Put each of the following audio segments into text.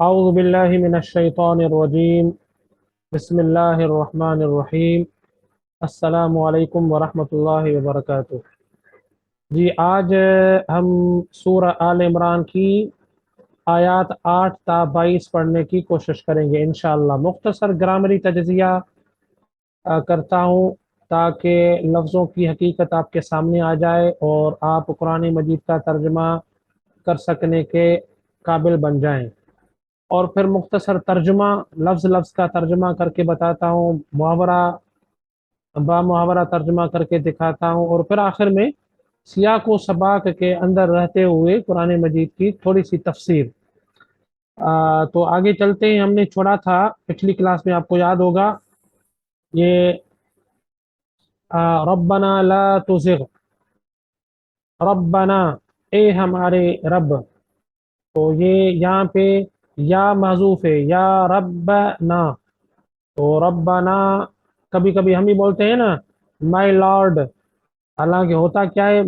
अऊज़ु बिल्लाहि मिनश्शैतानिर्रजीम बिस्मिल्लाहिर्रहमानिर्रहीम अस्सलामु अलैकुम वरहमतुल्लाहि वबरकातुहू। जी आज हम सूरह आल इमरान की आयात 8 ता 22 पढ़ने की कोशिश करेंगे इंशाअल्लाह। मुख्तसर ग्रामरी तजज़िया करता हूँ ताकि लफ्ज़ों की हकीकत आपके सामने आ जाए और आप कुरान मजीद का तर्जुमा कर सकने के काबिल बन जाएं। और फिर मुख्तसर तर्जुमा लफ्ज़ लफ्ज़ का तर्जुमा करके बताता हूँ, मुहावरा बा मुहावरा तर्जुमा करके दिखाता हूँ और फिर आखिर में सियाक व सबाक के अंदर रहते हुए कुरान मजीद की थोड़ी सी तफसीर। तो आगे चलते हैं। हमने छोड़ा था पिछली क्लास में, आपको याद होगा, ये रब्बना ला तुज़िग़, रब्बना ए हमारे रब। तो ये यहाँ पे या महजूफ है, या रब्बना। तो रब्बाना कभी कभी हम ही बोलते हैं ना, माय लॉर्ड, हालांकि होता क्या है,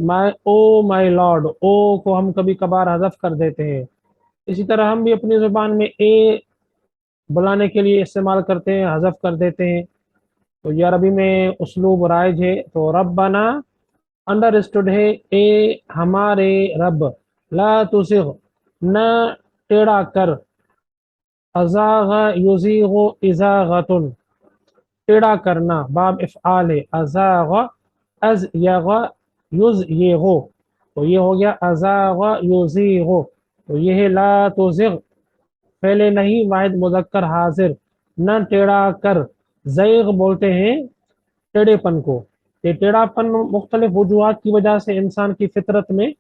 माय लॉर्ड, ओ को हम कभी कभार हज़फ कर देते हैं। इसी तरह हम भी अपनी ज़ुबान में ए बुलाने के लिए इस्तेमाल करते हैं, हज़फ कर देते हैं। तो ये अरबी में उसलूब राइज है। तो रब्बाना अंडरस्टूड है, ए हमारे रब, ला तुसिग़ न टेढ़ा कर, अज़ाग़ युज़ीग़ु इज़ाग़तुन टेढ़ा करना, बाब इफ़आल है, अज़ाग़ अज़ यग़ युज़ ये गो, तो ये हो गया अज़ाग़ युज़ीग़ु। तो ये है ला तुज़िग़, पहले नहीं वाहिद मुज़क्कर हाजिर, न टेढ़ा कर। ज़ैग़ बोलते हैं टेढ़ेपन को। ये टेढ़ापन मुख्तलिफ वजूहात की वजह से इंसान की फितरत में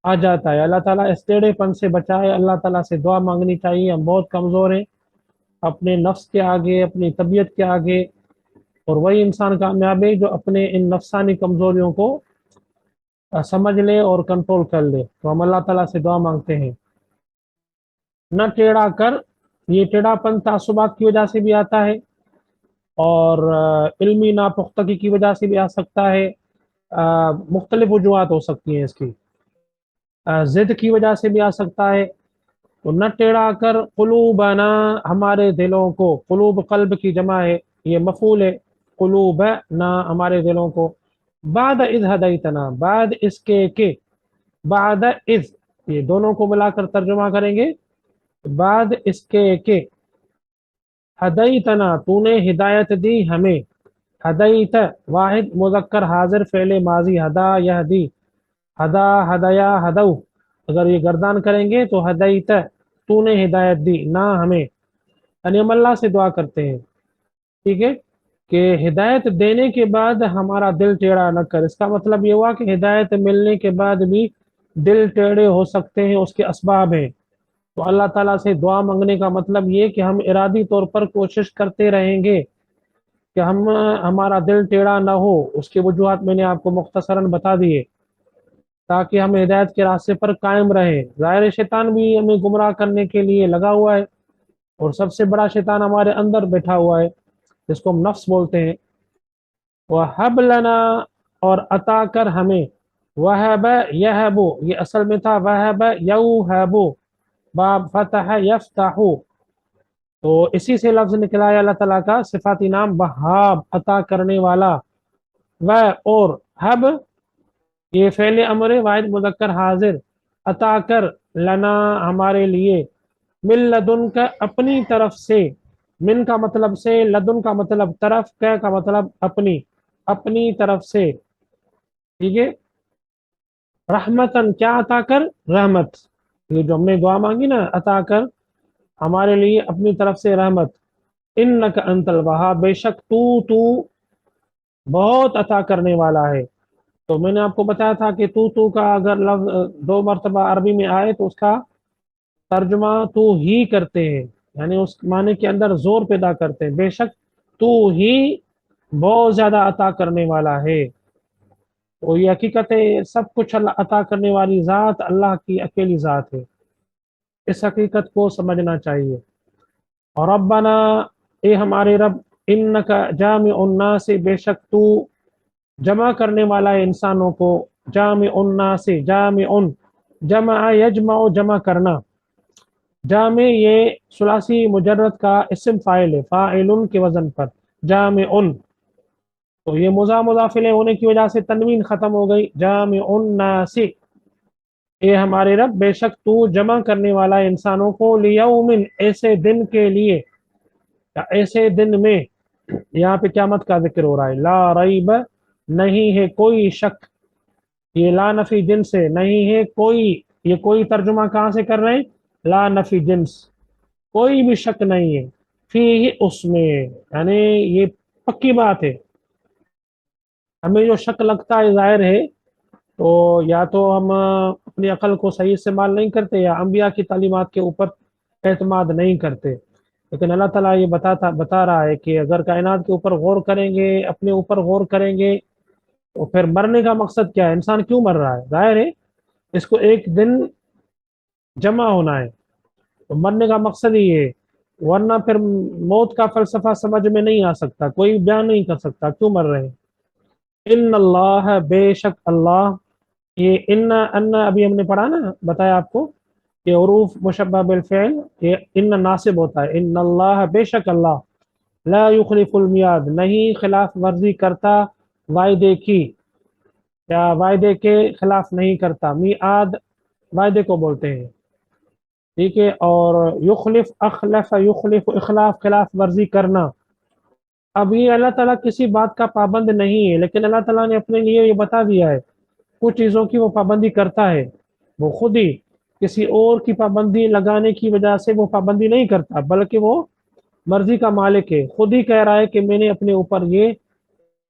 आ जाता है। अल्लाह ताला इस टेढ़ेपन से बचाए। अल्लाह ताला से दुआ मांगनी चाहिए। हम बहुत कमज़ोर हैं अपने नफ्स के आगे, अपनी तबीयत के आगे, और वही इंसान कामयाब है जो अपने इन नफसानी कमज़ोरियों को समझ ले और कंट्रोल कर ले। तो हम अल्लाह ताला से दुआ मांगते हैं, न टेढ़ा कर। ये टेढ़ापन तासुबात की वजह से भी आता है और इल्मी नापुख्तगी की वजह से भी आ सकता है। मुख्तलिफ वजूहात हो सकती हैं इसकी। ज़िद की वजह से भी आ सकता है। तो न टेढ़ा कर कुलूबना, हमारे दिलों को। कुलूब कल्ब की जमा है, ये मफूल है। कुलूब ना, हमारे दिलों को। बाद इज़ हदैतना, बाद इसके के, बाद इज़, ये दोनों को मिलाकर तर्जुमा करेंगे। बाद इसके के, हदैतना, तूने हिदायत दी हमें। हदैत वाहिद मुज़क्कर हाजिर फ़ेल माजी, हदा यहदी, हदा हदया हदऊ। अगर ये गर्दान करेंगे तो हदैत, तूने हिदायत दी, ना हमें। यानी हम अल्लाह से दुआ करते हैं, ठीक है, कि हिदायत देने के बाद हमारा दिल टेढ़ा न कर। इसका मतलब ये हुआ कि हिदायत मिलने के बाद भी दिल टेढ़े हो सकते हैं, उसके असबाब हैं। तो अल्लाह ताला से दुआ मांगने का मतलब ये कि हम इरादी तौर पर कोशिश करते रहेंगे कि हम हमारा दिल टेढ़ा ना हो। उसके वजूहात मैंने आपको मुख्तसरन बता दिए ताकि हम हिदायत के रास्ते पर कायम रहें। ज़ाहिर शैतान भी हमें गुमराह करने के लिए लगा हुआ है, और सबसे बड़ा शैतान हमारे अंदर बैठा हुआ है, जिसको हम नफ्स बोलते हैं। वह हब लना, और अता कर हमें। वहब यहबु, ये असल में था वहब यौहबु, बाब फतह यफ्ताहु। तो इसी से लफ्ज निकला है अल्लाह ताला का सिफाती नाम वहाब, अता करने वाला। वह और हब, ये फ़ेल अमर वाहिद मुज़क्कर हाजिर, अता कर, लना हमारे लिए, मिन लदुन का, अपनी तरफ से। मिन का मतलब से, लदुन का मतलब तरफ, का मतलब अपनी, अपनी तरफ से, ठीक है। रहमतन, क्या अता कर, रहमत। ये जो हमने दुआ मांगी ना, अता कर हमारे लिए अपनी तरफ से रहमत। इन्नका अंतल वहाब, बेशक तू बहुत अता करने वाला है। तो मैंने आपको बताया था कि तू का अगर लफ्ज दो मरतबा अरबी में आए तो उसका तर्जुमा तू ही करते हैं, यानी उस माने के अंदर जोर पैदा करते हैं। बेशक तू ही बहुत ज्यादा अता करने वाला है। तो ये हकीकत है, सब कुछ अल्लाह अता करने वाली ज़ात अल्लाह की अकेली ज़ात है। इस हकीकत को समझना चाहिए। और रब्बना, ए हमारे रब, इन्नका जामिउन नास, बेशक तू जमा करने वाला है इंसानों को। जामिउन नास, जामिउन, जमा यजमा, जमा करना। जामे ये सुलासी मुजर्रद का इस्म फाइल है, फाइलुन के वजन पर, जामे उन। तो ये मुजाफिल होने की वजह से तनवीन खत्म हो गई, जामे उन नासी। ये हमारे रब बेशक तू जमा करने वाला है इंसानों को, लियौमिन ऐसे दिन के लिए, या ऐसे दिन में। यहाँ पे क़यामत का जिक्र हो रहा है। ला रईब, नहीं है कोई शक। ये ला नफी जिन्स से नहीं है कोई, ये कोई तर्जुमा कहाँ से कर रहे हैं? ला नफी जिन्स, कोई भी शक नहीं है। फी उसमें, यानी ये पक्की बात है। हमें जो शक लगता है जाहिर है, तो या तो हम अपनी अकल को सही इस्तेमाल नहीं करते, या अंबिया की तालीमात के ऊपर एतमाद नहीं करते। लेकिन अल्लाह ताला ये बता रहा है कि अगर कायनात के ऊपर गौर करेंगे, अपने ऊपर गौर करेंगे, तो फिर मरने का मकसद क्या है? इंसान क्यों मर रहा है? जाहिर है इसको एक दिन जमा होना है, तो मरने का मकसद ही है। वरना फिर मौत का फलसफा समझ में नहीं आ सकता, कोई बयान नहीं कर सकता क्यों मर रहे हैं। इन अल्लाह, बेशक अल्लाह। ये इन्ना अन्ना अभी हमने पढ़ा ना, बताया आपको, ये उरूफ मुशब्बह बिल फ़िल, ये इन्न नासिब होता है। इन अल्लाह, बेशक अल्लाह, ला युखलिफुल मियाद, नहीं खिलाफ वर्जी करता वायदे की, या वायदे के खिलाफ नहीं करता। मियाद वायदे को बोलते हैं, ठीक है। और युखलिफ, अखलफ युखलिफ, इखलाफ खिलाफ वर्जी करना। अब ये अल्लाह ताला किसी बात का पाबंद नहीं है, लेकिन अल्लाह ताला ने अपने लिए ये बता दिया है, कुछ चीज़ों की वो पाबंदी करता है। वो खुद ही किसी और की पाबंदी लगाने की वजह से वो पाबंदी नहीं करता, बल्कि वो मर्जी का मालिक है। खुद ही कह रहा है कि मैंने अपने ऊपर ये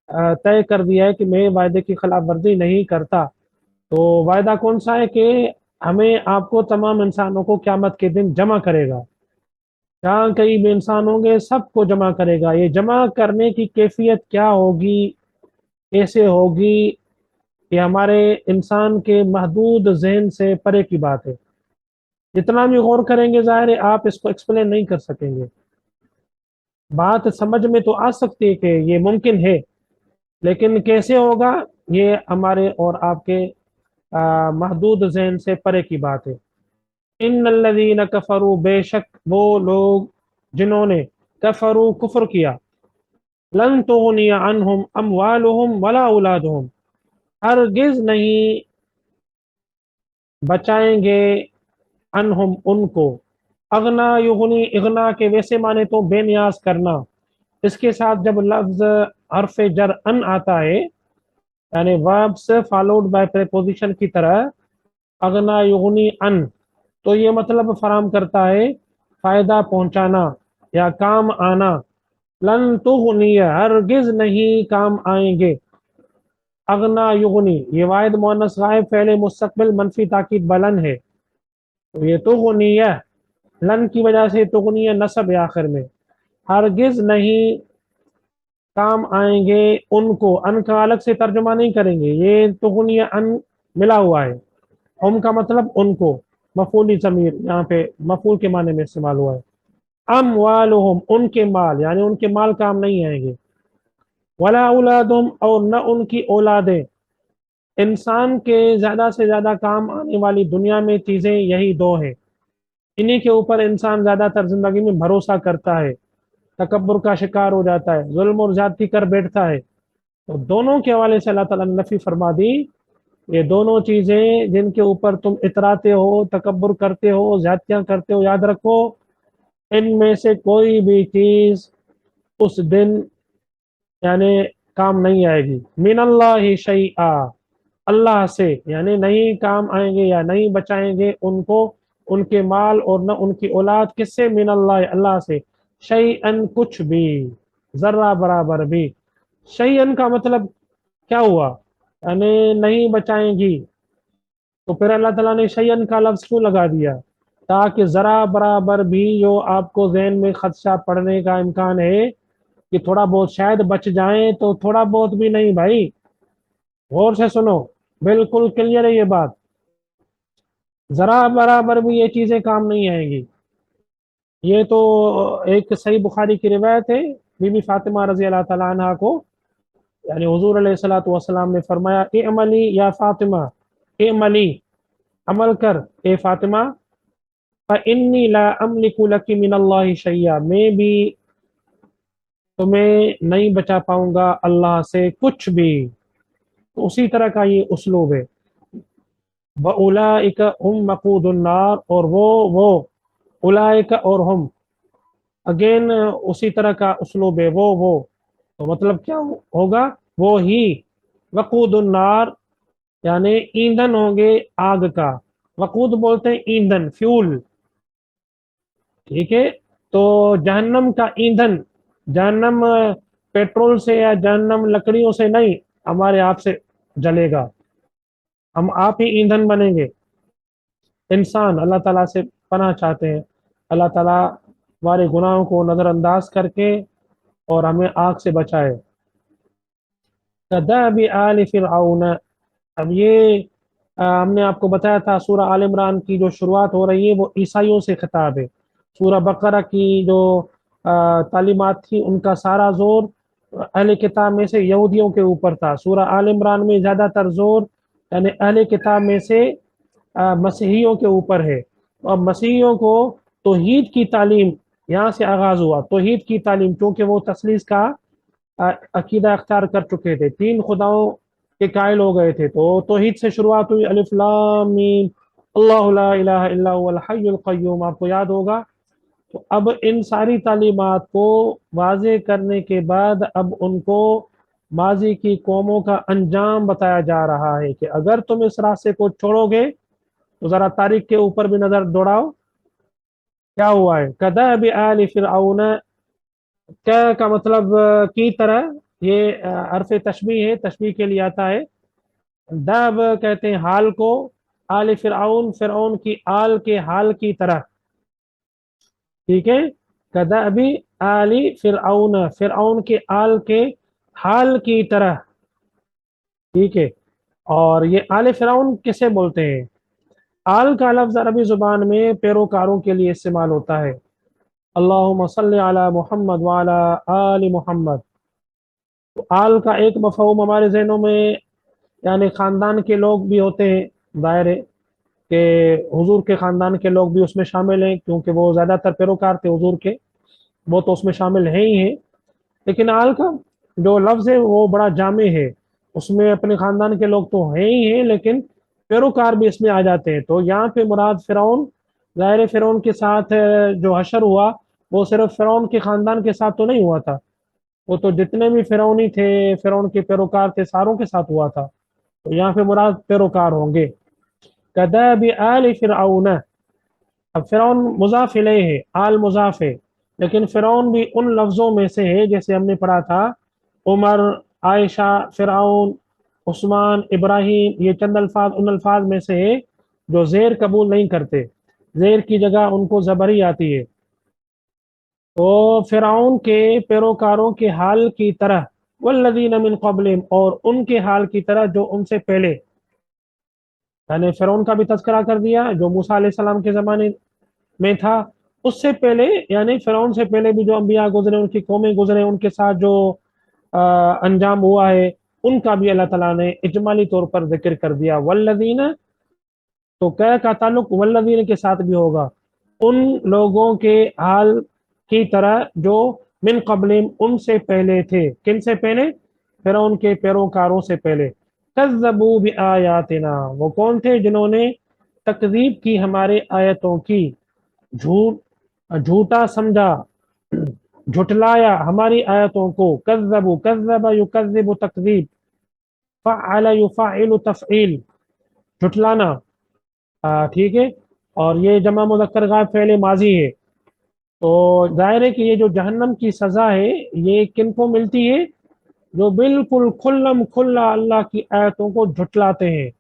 तय कर दिया है कि मैं वायदे की खिलाफ वर्जी नहीं करता। तो वायदा कौन सा है? कि हमें आपको तमाम इंसानों को क़यामत के दिन जमा करेगा। जहाँ कई भी इंसान होंगे सबको जमा करेगा। ये जमा करने की कैफियत क्या होगी, कैसे होगी, ये हमारे इंसान के महदूद जहन से परे की बात है। जितना भी गौर करेंगे जाहिर है आप इसको एक्सप्लेन नहीं कर सकेंगे। बात समझ में तो आ सकती है कि ये मुमकिन है, लेकिन कैसे होगा ये हमारे और आपके महदूद जहन से परे की बात है। इन्नल्लज़ीन कफरू, बेशक वो लोग जिन्होंने कफरू कुफ्र किया, लन तुगनिया अन्हुम अमवालुहुम वला औलादुहुम, हरगिज नहीं बचाएंगे अनहुम उनको। अगना युगनी, इगना के वैसे माने तो बेनियाज करना। इसके साथ जब लफ्ज हरफ जर अन आता है, यानी वर्ब से फॉलोड बाय प्रेपोजिशन की तरह, अगना युगनी अन, तो ये मतलब फराम करता है फायदा पहुंचाना या काम आना। लन तुगनिया, हरगिज नहीं काम आएंगे। अगना युगनी, ये वाहिद मुअन्नस गायब फ़ेल मुस्तक़बिल मनफी ताकीद बलन है। तो ये तुगनिया, लन की वजह से तुगनिया नसब है आखिर में। हरगिज नहीं काम आएंगे उनको, अन का अलग से तर्जुमा नहीं करेंगे, ये तुगनिया अन मिला हुआ है। हम का मतलब उनको, मफूली ज़मीर यहाँ पे मफूल के माने में इस्तेमाल हुआ है। अमवालुहुम, उनके माल, यानी उनके माल काम नहीं आएंगे। वला औलादुम, और न उनकी औलादें। इंसान के ज्यादा से ज्यादा काम आने वाली दुनिया में चीजें यही दो हैं। इन्हीं के ऊपर इंसान ज्यादातर जिंदगी में भरोसा करता है, तकब्बुर का शिकार हो जाता है, जुल्म और ज्यादती कर बैठता है। तो दोनों के हवाले से अल्लाह ताला ने नफी फरमा दी। ये दोनों चीजें जिनके ऊपर तुम इतराते हो, तकब्बुर करते हो, ज्यादतियां करते हो, याद रखो इनमें से कोई भी चीज उस दिन यानी काम नहीं आएगी। मिनल्लाहि शैआ, अल्लाह से, यानी नहीं काम आएंगे या नहीं बचाएंगे उनको उनके माल और न उनकी औलाद। किससे? मिन अल्लाह, अल्लाह से। शैअन, कुछ भी, जर्रा बराबर भी। शैअन का मतलब क्या हुआ? यानी नहीं बचाएंगी। तो फिर अल्लाह ताला ने शैअन का लफ्ज क्यों लगा दिया? ताकि जरा बराबर भी जो आपको जहन में खदशा पड़ने का इम्कान है कि थोड़ा बहुत शायद बच जाएं, तो थोड़ा बहुत भी नहीं भाई, गौर से सुनो, बिल्कुल क्लियर है ये बात। जरा बराबर भी ये चीजें काम नहीं आएंगी। ये तो एक सही बुखारी की रिवायत है, बीबी फातिमा रजी अल्लाह तआला अन्हा को, यानी हुजूर अलैहिस्सलातु वस्सलाम ने फरमाया, ए अमली या फातिमा, ए अमली, अमल कर ए फातिमा, फ़इन्नी ला अमलिकु लकी मिनल्लाहि शैया, मैं भी तुम्हें नहीं बचा पाऊंगा अल्लाह से कुछ भी। तो उसी तरह का ये उसलूब है। व उलाइक हम वक़ूदुन नार, और वो उलाइक और हम, अगेन उसी तरह का उसलूब है। वो तो मतलब क्या होगा, वो ही वक़ूदुन नार, यानी ईंधन होंगे आग का। वक़ूद बोलते हैं ईंधन, फ्यूल, ठीक है। तो जहन्नम का ईंधन, जहन्नम पेट्रोल से या जहन्नम लकड़ियों से नहीं, हमारे आप से जलेगा, हम आप ही ईंधन बनेंगे। इंसान अल्लाह ताला से पनाह चाहते हैं, अल्लाह ताला हमारे गुनाहों को नज़रअंदाज करके और हमें आग से बचाए। कदाबि आल फिरऔन, अब ये हमने आपको बताया था सूरह आल इमरान की जो शुरुआत हो रही है वो ईसाइयों से खिताब है। सूरह बकरा की जो तालीमात थी उनका सारा जोर अहले किताब में से यहूदियों के ऊपर था। सूरह आल इमरान में ज़्यादातर जोर यानी अहले किताब में से मसीहियों के ऊपर है। और मसीहियों को तौहीद की तालीम यहाँ से आगाज़ हुआ। तौहीद की तालीम, क्योंकि वो तस्लीस का अकीदा अख्तियार कर चुके थे, तीन खुदाओं के कायल हो गए थे। तो तौहीद से शुरुआत हुई, अलिफ लाम मीम अल्लाहु ला इलाहा इल्ला हुवल हय्युल क़य्यूम, आपको याद होगा। तो अब इन सारी तालीमात को वाज़े करने के बाद अब उनको माजी की कौमों का अंजाम बताया जा रहा है कि अगर तुम इस रास्ते को छोड़ोगे तो ज़रा तारीख के ऊपर भी नज़र दौड़ाओ, क्या हुआ है। कदाबि आल फिरऔन, क्या का मतलब की तरह, ये हरफ तशबीह है, तशबीह के लिए आता है। दब कहते हैं हाल को, आल फिरऔन, फिरऔन की आल के हाल की तरह, ठीक है। कदाबि आली फिरऔन, फिरऔन के आल के हाल की तरह, ठीक है। और ये आल फिरऔन किसे बोलते हैं। आल का लफ्ज़ अरबी ज़ुबान में पैरोकारों के लिए इस्तेमाल होता है। अल्लाहुम्मा सल्लि अला मुहम्मद व अला आलि मुहम्मद। तो आल का एक मफ़हूम हमारे ज़हनों में यानी ख़ानदान के लोग भी होते हैं, ज़ाहिर है कि हुजूर के ख़ानदान के लोग भी उसमें शामिल हैं, क्योंकि वो ज़्यादातर पैरोकार थे हुजूर के, वो तो उसमें शामिल हैं ही हैं। लेकिन आल का जो लफ्ज़ है वो बड़ा जामे है, उसमें अपने ख़ानदान के लोग तो हैं ही हैं, लेकिन पैरोकार भी इसमें आ जाते हैं। तो यहाँ पे मुराद फ़िरौन, ज़ाहिर फ़िरौन के साथ जो हशर हुआ वो सिर्फ फ़िरौन के ख़ानदान के साथ तो नहीं हुआ था, वो तो जितने भी फ़िरौनी थे, फ़िरौन के पैरोकार थे, सारों के साथ हुआ था। तो यहाँ पे मुराद पैरोकार होंगे। कदाबि आल फ़िरऔन, अब फ़िरौन मुज़ाफ़ इलैहि है, आल मुज़ाफ़ है, लेकिन फ़िरौन भी उन लफ्ज़ों में से है जैसे हमने पढ़ा था, उमर, आयशा, फ़िरऔन, उस्मान, इब्राहिम, ये चंद अल्फाज उन अल्फाज में से है जो ज़ेर कबूल नहीं करते, ज़ेर की जगह उनको ज़बर ही आती है। तो फ़िरऔन के पैरोकारों के हाल की तरह, वल्लज़ीन मिन क़ब्लिहिम, और उनके हाल की तरह जो उनसे पहले, यानी फ़िरऔन का भी तज़किरा कर दिया जो मूसा अलैहिस्सलाम के ज़माने में था। उससे पहले यानी फ़िरऔन से पहले भी जो अंबिया गुजरे, उनकी कौमें गुजरे, उनके साथ जो अंजाम हुआ है उनका भी अल्लाह ताला ने इजमाली तौर पर जिक्र कर दिया। वल्लज़ीन, तो कै का ताल्लुक वल्लज़ीन के साथ भी होगा, उन लोगों के हाल की तरह जो मिन क़ब्लिहिम, उनसे पहले थे। किन से पहले, फ़िरऔन के पैरोकारों से पहले। कज़्ज़बू बिआयातिना, वो कौन थे जिन्होंने तकज़ीब की हमारे आयतों की, झूठ झूठा समझा, झुटलाया हमारी आयतों को। कज़्ज़बू, कज़्ज़ब युकज़्ज़िबु तकज़ीब, फ़अल युफ़अिलु तफ़ईल, झुटलाना, ठीक है। और ये जमा मुज़क्कर गायब फ़ेल माजी है। तो जाहिर है कि ये जो जहन्नम की सज़ा है ये किन को मिलती है, जो बिल्कुल खुल्लम खुल्ला अल्लाह की आयतों को झुटलाते हैं,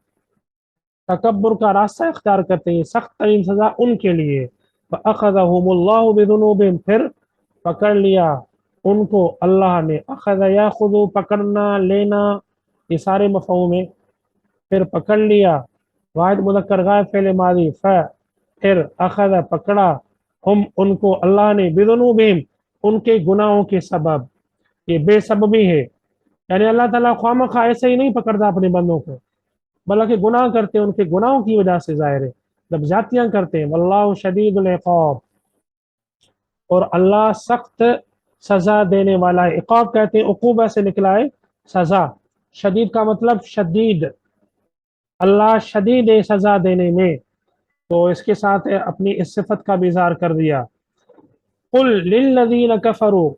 तकब्बुर का रास्ता इख्तियार करते हैं, सख्त तरीन सज़ा उनके लिए। फ़अख़ज़हुमुल्लाहु बिज़ुनूबिहिम, फिर पकड़ लिया उनको अल्लाह ने। अख़ज़ याख़ुज़ु, पकड़ना, लेना, ये सारे मफ़हूम है। फिर पकड़ लिया, वाहिद मुज़क्कर गायब फ़ेल माज़ी, फिर अख़ज़, पकड़ा, हम उनको अल्लाह ने, बिज़ुनूबिहिम, उनके गुनाहों के सबब। ये बेसबबी है, यानी अल्लाह ताला ख्वामखा ऐसे ही नहीं पकड़ता अपने बंदों को, बल्कि गुनाह करते हैं उनके गुनाहों की वजह से, ज़ाहिर है। जब ज्यादतियां करते हैं। वल्लाहु शदीदुल इक़ाब, और अल्लाह सख्त सजा देने वाला है। इक़ाब कहते हैं उकूबा से निकला है सजा। शदीद का मतलब शदीद, अल्लाह शदीद है सजा देने में। तो इसके साथ अपनी इस सिफत का भी इज़हार कर दिया। कुल लिल्लज़ीन कफरू,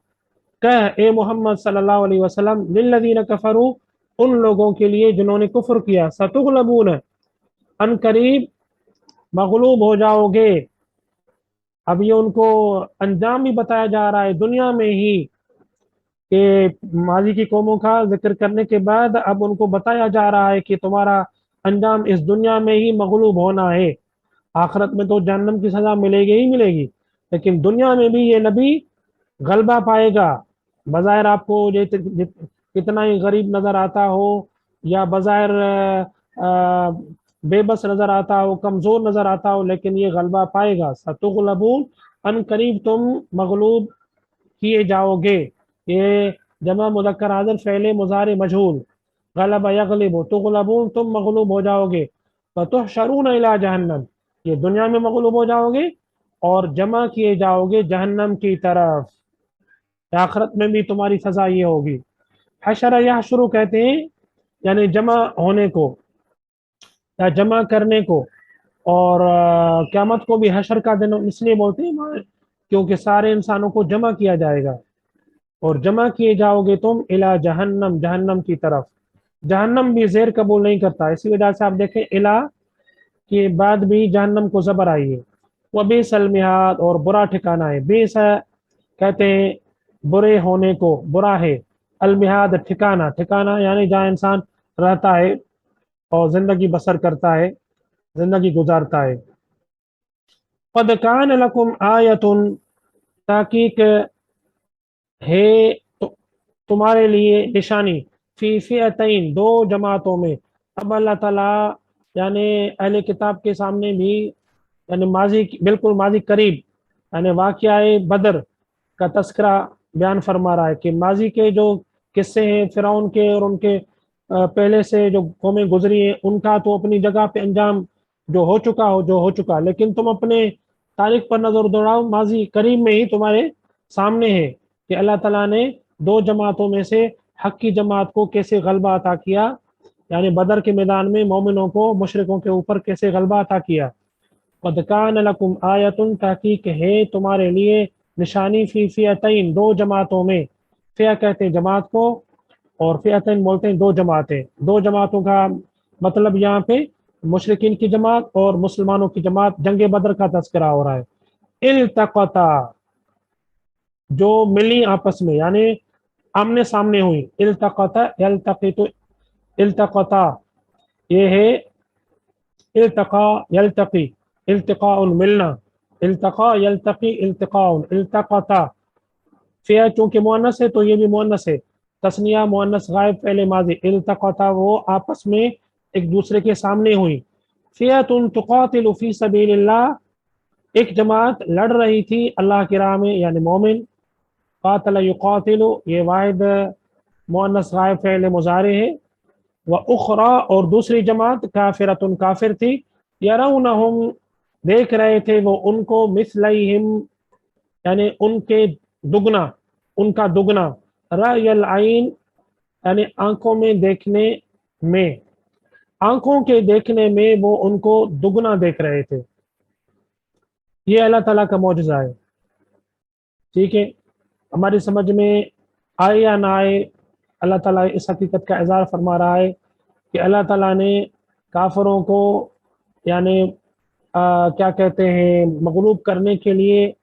कह ए मोहम्मद सल्लल्लाहु अलैहि वसल्लम, लिल्लज़ीन कफरू, उन लोगों के लिए जिन्होंने कुफ्र किया, सतुगलबून, अन करीब मगलूब हो जाओगे। अब ये उनको अंजाम भी बताया जा रहा है दुनिया में ही, कि माजी की कौमों का जिक्र करने के बाद अब उनको बताया जा रहा है कि तुम्हारा अंजाम इस दुनिया में ही मगलूब होना है। आखिरत में तो जहन्नम की सजा मिलेगी ही मिलेगी, लेकिन दुनिया में भी ये नबी गलबा पाएगा। बज़ाहिर आपको ये कितना ही गरीब नजर आता हो, या बज़ाहिर बेबस नजर आता हो, कमजोर नजर आता हो, लेकिन ये गलबा पाएगा। सतुगलबून, अन करीब तुम मगलूब किए जाओगे। ये जमा मुज़क्कर हाज़िर फ़ेल मुज़ारे मजहूल, गलबा यगलिबु, तुगलबून तुम मगलूब हो जाओगे। फतुहशरून इला जहन्नम, ये दुनिया में मगलूब हो जाओगे और जमा किए जाओगे जहन्नम की तरफ। आखिरत में भी तुम्हारी सजा ये होगी। हशर यहशुरु कहते हैं यानी जमा होने को या जमा करने को, और क़यामत को भी हशर का दिन इसलिए बोलते हैं क्योंकि सारे इंसानों को जमा किया जाएगा, और जमा किए जाओगे तुम इला जहन्नम, जहन्नम की तरफ। जहन्नम भी जेर कबूल नहीं करता, इसी वजह से आप देखें इला के बाद भी जहन्नम को जबर आई है। वह बेसल मिहाद, और बुरा ठिकाना है। बेस कहते हैं बुरे होने को, बुरा है। अलमिहाद ठिकाना, ठिकाना यानी जहाँ इंसान रहता है और जिंदगी बसर करता है, जिंदगी गुजारता है। क़द कान लकुम आयतुन, ताकीक है तुम्हारे लिए निशानी, फी फ़िअतैन, दो जमातों में। अब अल्लाह ताला यानी अहले किताब के सामने भी यानी माजी, बिल्कुल माजी करीब यानी वाक़या बदर का तस्करा बयान फरमा रहा है कि माजी के जो किस्से हैं फिरौन के और उनके पहले से जो कौमें गुजरी हैं, उनका तो अपनी जगह पे अंजाम जो हो चुका हो, जो हो चुका, लेकिन तुम अपने तारीख पर नजर दौड़ाओ, माजी करीब में ही तुम्हारे सामने है कि अल्लाह ताला ने दो जमातों में से हक की जमात को कैसे गलबा अता किया, यानी बदर के मैदान में मोमिनों को मुशरिकों के ऊपर कैसे गलबा अता किया। क़द कान लकुम आयतुन, ताकीक है तुम्हारे लिए निशानी, फी फ़िअतैन, दो जमातों में। फ़िया कहते हैं जमात को, और फ़िअतैन बोलते हैं दो जमातें। दो जमातों का मतलब यहाँ पे मुशरिकीन की जमात और मुसलमानों की जमात, जंग बदर का तज़किरा हो रहा है। इल्तक़ता, जो मिली आपस में यानी आमने सामने हुई। इल्तक़ता यल्तक़ितु, इल्तक़ता ये है इल्तक़ा यल्तक़ी, इल्तिक़ाउन मिलना, इल्तक़ा यल्तक़ी इल्तिक़ाउन, इल्तक़ता। फ़िया चूंकि मुअन्नस है तो ये भी मुअन्नस है, तस्निया मुअन्नस गायब फ़ेल माज़ी। इल्तक़ता वो आपस में एक दूसरे के सामने हुई। फ़ियतुन तुक़ातिलु फ़ी सबीलिल्लाह, एक जमात लड़ रही थी अल्लाह की राह में यानी मोमिन। क़ातल युक़ातिलु, ये वाहिद मुअन्नस गायब फ़ेल मुज़ारे है। व उखरा, और दूसरी जमात काफिरतुन, काफिर थी। यरौनहुम, देख रहे थे वो उनको, मिस्लैहिम यानी उनके दुगना, उनका दुगना। रायल आइन यानी आंखों में देखने में, आंखों के देखने में वो उनको दुगना देख रहे थे। ये अल्लाह ताला का मौजज़ा है। ठीक है, हमारी समझ में आए या ना आए, अल्लाह ताला इस हकीकत का इज़हार फरमा रहा है कि अल्लाह ताला ने काफिरों को यानी क्या कहते हैं मगलूब करने के लिए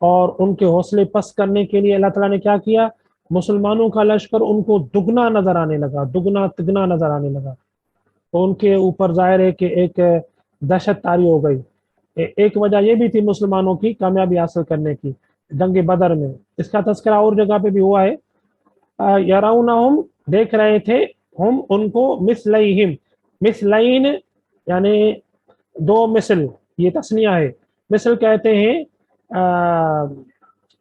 और उनके हौसले पस्त करने के लिए अल्लाह ताला ने क्या किया, मुसलमानों का लश्कर उनको दुगना नजर आने लगा, दुगना तिगना नजर आने लगा। तो उनके ऊपर जाहिर है कि एक दहशत तारी हो गई। एक वजह यह भी थी मुसलमानों की कामयाबी हासिल करने की जंग बदर में, इसका तस्करा और जगह पे भी हुआ है। यरौनहुम, देख रहे थे, हम उनको, मिस्लैहिम, मिस्लैन यानी दो मिसल, ये तस्निया है। मिसल कहते हैं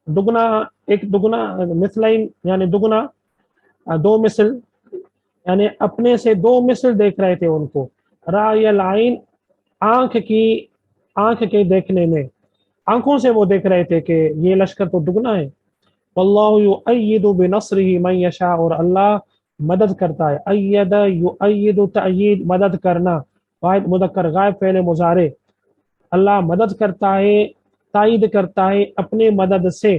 दुगना, एक दुगना, मिसलाइन यानी दुगना, दो मिसल यानी अपने से दो मिसल देख रहे थे उनको। रायल आइन, आंख की आंख के देखने में, आंखों से वो देख रहे थे कि ये लश्कर तो दुगना है। वल्लाहु युअय्यिदु बिनस्रिही मन यशा, और अल्लाह मदद करता है। अय्यद युअय्यिदु तअयीद, मदद करना, वाहिद मुदक्कर गायब फेले मुजारे। अल्लाह मदद करता है, तायीद करता है अपनी मदद से।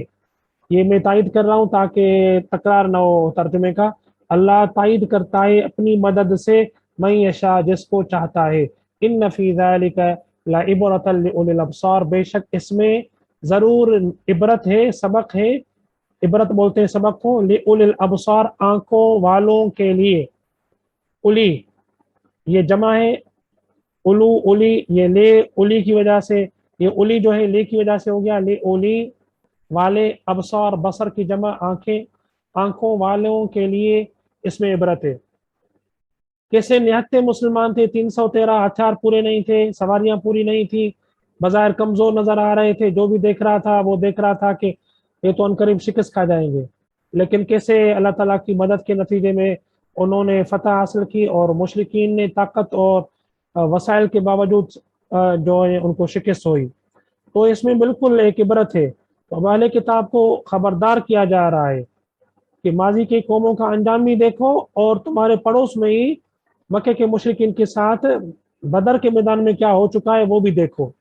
ये मैं तायीद कर रहा हूँ ताकि तकरार ना हो तर्जुमे का। अल्लाह तायीद करता है अपनी मदद से मन यशा, जिसको चाहता है। इन्न फी ज़ालिका लइब्रतन लिउलिल अब्सार, बेशक इसमें जरूर इबरत है, सबक है। इबरत बोलते हैं सबक को, लिउलिल अब्सार, आंखों वालों के लिए। उली ये जमा है, उलू उली, ये ले उली की वजह से, ये उली जो है ले की वजह से हो गया, ले उली वाले, अबसार बसर की जमा आंखें, आंखों वालों के लिए इसमें इबरत है। कैसे निहत्ते मुसलमान थे, 313 हथियार पूरे नहीं थे, सवारियां पूरी नहीं थी, बाजार कमजोर नजर आ रहे थे। जो भी देख रहा था वो देख रहा था कि ये तो अनकरीब शिकस्त खा जाएंगे। लेकिन कैसे अल्लाह ताला की मदद के नतीजे में उन्होंने फतह हासिल की और मुशरिकीन ने ताकत और वसाइल के बावजूद जो है उनको शिकस्त हुई। तो इसमें बिल्कुल एक इबरत है। तो अब अहले किताब को खबरदार किया जा रहा है कि माजी की कौमों का अंजाम भी देखो, और तुम्हारे पड़ोस में ही मक्के के मुशरिकीन के साथ बदर के मैदान में क्या हो चुका है वो भी देखो।